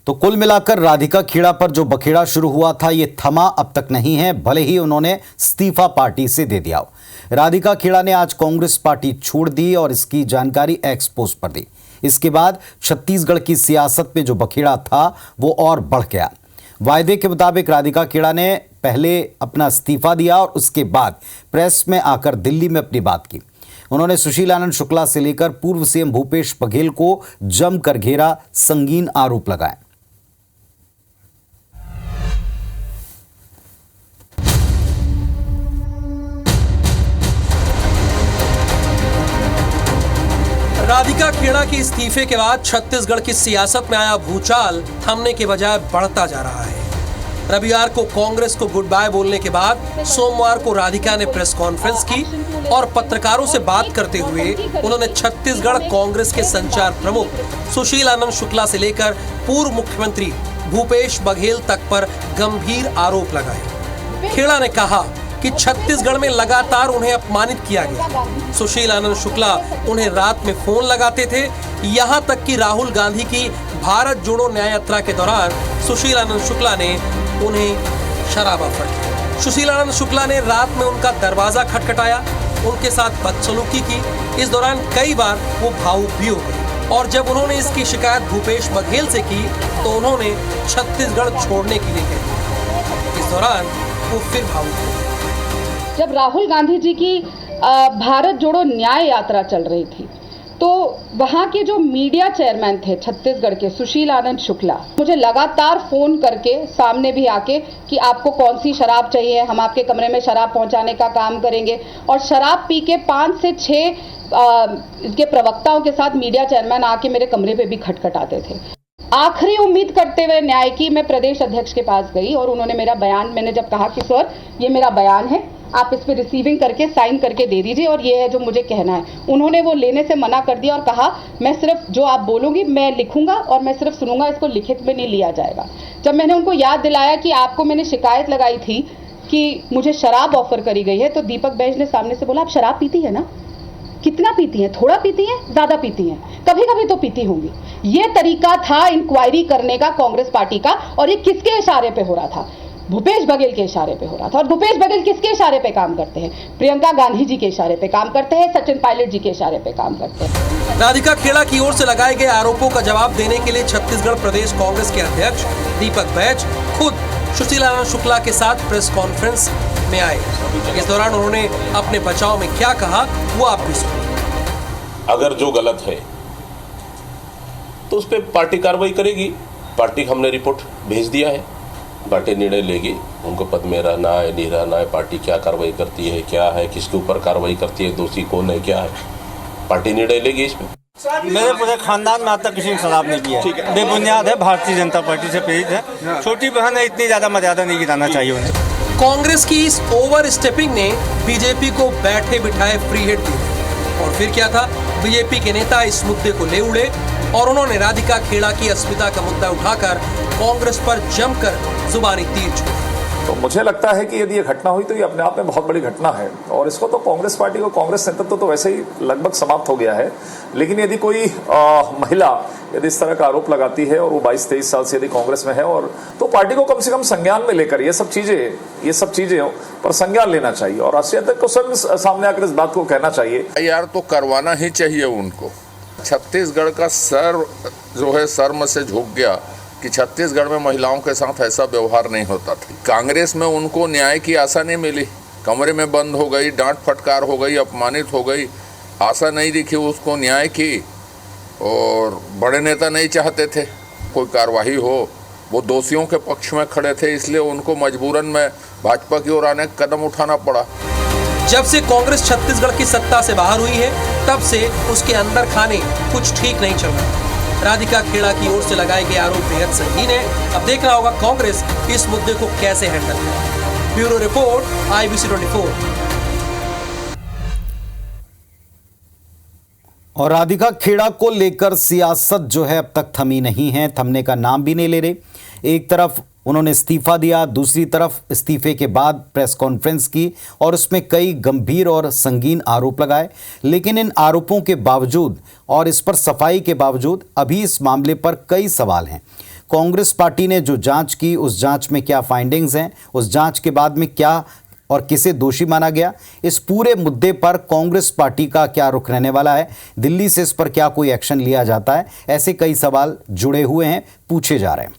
तो कुल मिलाकर राधिका खेड़ा पर जो बखेड़ा शुरू हुआ था ये थमा अब तक नहीं है, भले ही उन्होंने इस्तीफा पार्टी से दे दिया हो। राधिका खेड़ा ने आज कांग्रेस पार्टी छोड़ दी और इसकी जानकारी एक्स पोस्ट पर दी। इसके बाद छत्तीसगढ़ की सियासत में जो बखेड़ा था वो और बढ़ गया। वायदे के मुताबिक राधिका खेड़ा ने पहले अपना इस्तीफा दिया और उसके बाद प्रेस में आकर दिल्ली में अपनी बात की। उन्होंने सुशील आनंद शुक्ला से लेकर पूर्व सीएम भूपेश बघेल को जमकर घेरा, संगीन आरोप लगाए। राधिका खेड़ा के इस्तीफे के बाद छत्तीसगढ़ की सियासत में आया भूचाल थमने के बजाय बढ़ता जा रहा है। रविवार को कांग्रेस को गुड बाय बोलने के बाद सोमवार को राधिका ने प्रेस कॉन्फ्रेंस की और पत्रकारों से बात करते हुए उन्होंने छत्तीसगढ़ कांग्रेस के संचार प्रमुख सुशील आनंद शुक्ला से लेकर पूर्व मुख्यमंत्री भूपेश बघेल तक पर गंभीर आरोप लगाए। खेड़ा ने कहा कि छत्तीसगढ़ में लगातार उन्हें अपमानित किया गया। सुशील आनंद शुक्ला उन्हें रात में फोन लगाते थे, यहां तक कि राहुल गांधी की भारत जोड़ो न्याय यात्रा के दौरान सुशील आनंद शुक्ला ने उन्हें शराब ऑफर की। सुशील आनंद शुक्ला ने रात में उनका दरवाजा खटखटाया, उनके साथ बदसलूकी की। इस दौरान कई बार वो भावुक भी हो गए और जब उन्होंने इसकी शिकायत भूपेश बघेल से की तो उन्होंने छत्तीसगढ़ छोड़ने के लिए कहा। इस दौरान वो फिर भावुक हो गए। जब राहुल गांधी जी की भारत जोड़ो न्याय यात्रा चल रही थी तो वहाँ के जो मीडिया चेयरमैन थे छत्तीसगढ़ के, सुशील आनंद शुक्ला, मुझे लगातार फोन करके सामने भी आके कि आपको कौन सी शराब चाहिए, हम आपके कमरे में शराब पहुंचाने का काम करेंगे। और शराब पी के 5 से 6 इसके प्रवक्ताओं के साथ मीडिया चेयरमैन आके मेरे कमरे पे भी खटखटाते थे। आखिरी उम्मीद करते हुए न्याय की मैं प्रदेश अध्यक्ष के पास गई और उन्होंने मेरा बयान, मैंने जब कहा कि सर ये मेरा बयान है, आप इस पे रिसीविंग करके साइन करके दे दीजिए और ये है जो मुझे कहना है, उन्होंने वो लेने से मना कर दिया और कहा मैं सिर्फ जो आप बोलोगी मैं लिखूंगा और मैं सिर्फ सुनूंगा, इसको लिखित में नहीं लिया जाएगा। जब मैंने उनको याद दिलाया कि आपको मैंने शिकायत लगाई थी कि मुझे शराब ऑफर करी गई है, तो दीपक बैज ने सामने से बोला आप शराब पीती है ना, कितना पीती हैं, थोड़ा पीती हैं, ज्यादा पीती हैं, कभी कभी तो पीती होंगी। ये तरीका था इंक्वायरी करने का कांग्रेस पार्टी का और ये किसके इशारे पे हो रहा था? भूपेश बघेल के इशारे पे हो रहा था। और भूपेश बघेल किसके इशारे पे काम करते हैं? प्रियंका गांधी जी के इशारे पे काम करते हैं, सचिन पायलट जी के इशारे पे काम करते हैं। राधिका खेड़ा की ओर से लगाए गए आरोपों का जवाब देने के लिए छत्तीसगढ़ प्रदेश कांग्रेस के अध्यक्ष दीपक बैज खुद सुशील आनंद शुक्ला के साथ प्रेस कॉन्फ्रेंस में आए। इस दौरान उन्होंने अपने बचाव में क्या कहा वो आप भी सुनिए। अगर जो गलत है तो उस पर पार्टी कार्रवाई करेगी। पार्टी को हमने रिपोर्ट भेज दिया है, पार्टी निर्णय लेगी उनको पद में रहना है नहीं रहना है, पार्टी क्या कार्रवाई करती है, क्या है, किसके ऊपर कार्रवाई करती है, दोषी कौन है, क्या है, पार्टी निर्णय लेगी इस पर। मेरे पूरे खानदान में आज तक किसी ने शराब नहीं पिया है। बेबुनियाद है, भारतीय जनता पार्टी से प्रेरित है। छोटी बहन है, इतनी ज्यादा मर्यादा नहीं गिराना चाहिए उन्हें। कांग्रेस की इस ओवर स्टेपिंग ने बीजेपी को बैठे बिठाए फ्री हिट दी और फिर क्या था, बीजेपी के नेता इस मुद्दे को ले उड़े और उन्होंने राधिका खेड़ा की अस्मिता का मुद्दा उठाकर कांग्रेस पर जमकर जुबानी तीर छोड़ा। तो मुझे लगता है कि यदि ये घटना हुई तो ये अपने आप में बहुत बड़ी घटना है और इसको तो कांग्रेस पार्टी को, कांग्रेस नेतृत्व तो वैसे ही लगभग समाप्त हो गया है। लेकिन यदि कोई महिला यदि इस तरह का आरोप लगाती है और वो 22-23 साल से यदि कांग्रेस में है और तो पार्टी को कम से कम संज्ञान में लेकर ये सब चीजें पर संज्ञान लेना चाहिए और राष्ट्रीय अध्यक्ष को स्वयं सामने आकर इस बात को कहना चाहिए। यार तो करवाना ही चाहिए उनको। छत्तीसगढ़ का सर जो है शर्म से झुक गया कि छत्तीसगढ़ में महिलाओं के साथ ऐसा व्यवहार नहीं होता था। कांग्रेस में उनको न्याय की आशा नहीं मिली, कमरे में बंद हो गई, डांट फटकार हो गई, अपमानित हो गई, आशा नहीं दिखी उसको न्याय की और बड़े नेता नहीं चाहते थे कोई कार्रवाई हो, वो दोषियों के पक्ष में खड़े थे, इसलिए उनको मजबूरन में भाजपा की ओर आने का कदम उठाना पड़ा। जब से कांग्रेस छत्तीसगढ़ की सत्ता से बाहर हुई है तब से उसके अंदर खाने कुछ ठीक नहीं चल रहा। राधिका खेड़ा की ओर से लगाए गए आरोप बेहद संगीन है। अब देखना होगा कांग्रेस इस मुद्दे को कैसे हैंडल करे। Bureau report, IBC 24। और राधिका खेड़ा को लेकर सियासत जो है अब तक थमी नहीं है, थमने का नाम भी नहीं ले रहे। एक तरफ उन्होंने इस्तीफा दिया, दूसरी तरफ इस्तीफे के बाद प्रेस कॉन्फ्रेंस की और उसमें कई गंभीर और संगीन आरोप लगाए। लेकिन इन आरोपों के बावजूद और इस पर सफाई के बावजूद अभी इस मामले पर कई सवाल हैं। कांग्रेस पार्टी ने जो जांच की उस जांच में क्या फाइंडिंग्स हैं, उस जांच के बाद में क्या और किसे दोषी माना गया, इस पूरे मुद्दे पर कांग्रेस पार्टी का क्या रुख रहने वाला है, दिल्ली से इस पर क्या कोई एक्शन लिया जाता है, ऐसे कई सवाल जुड़े हुए हैं, पूछे जा रहे हैं।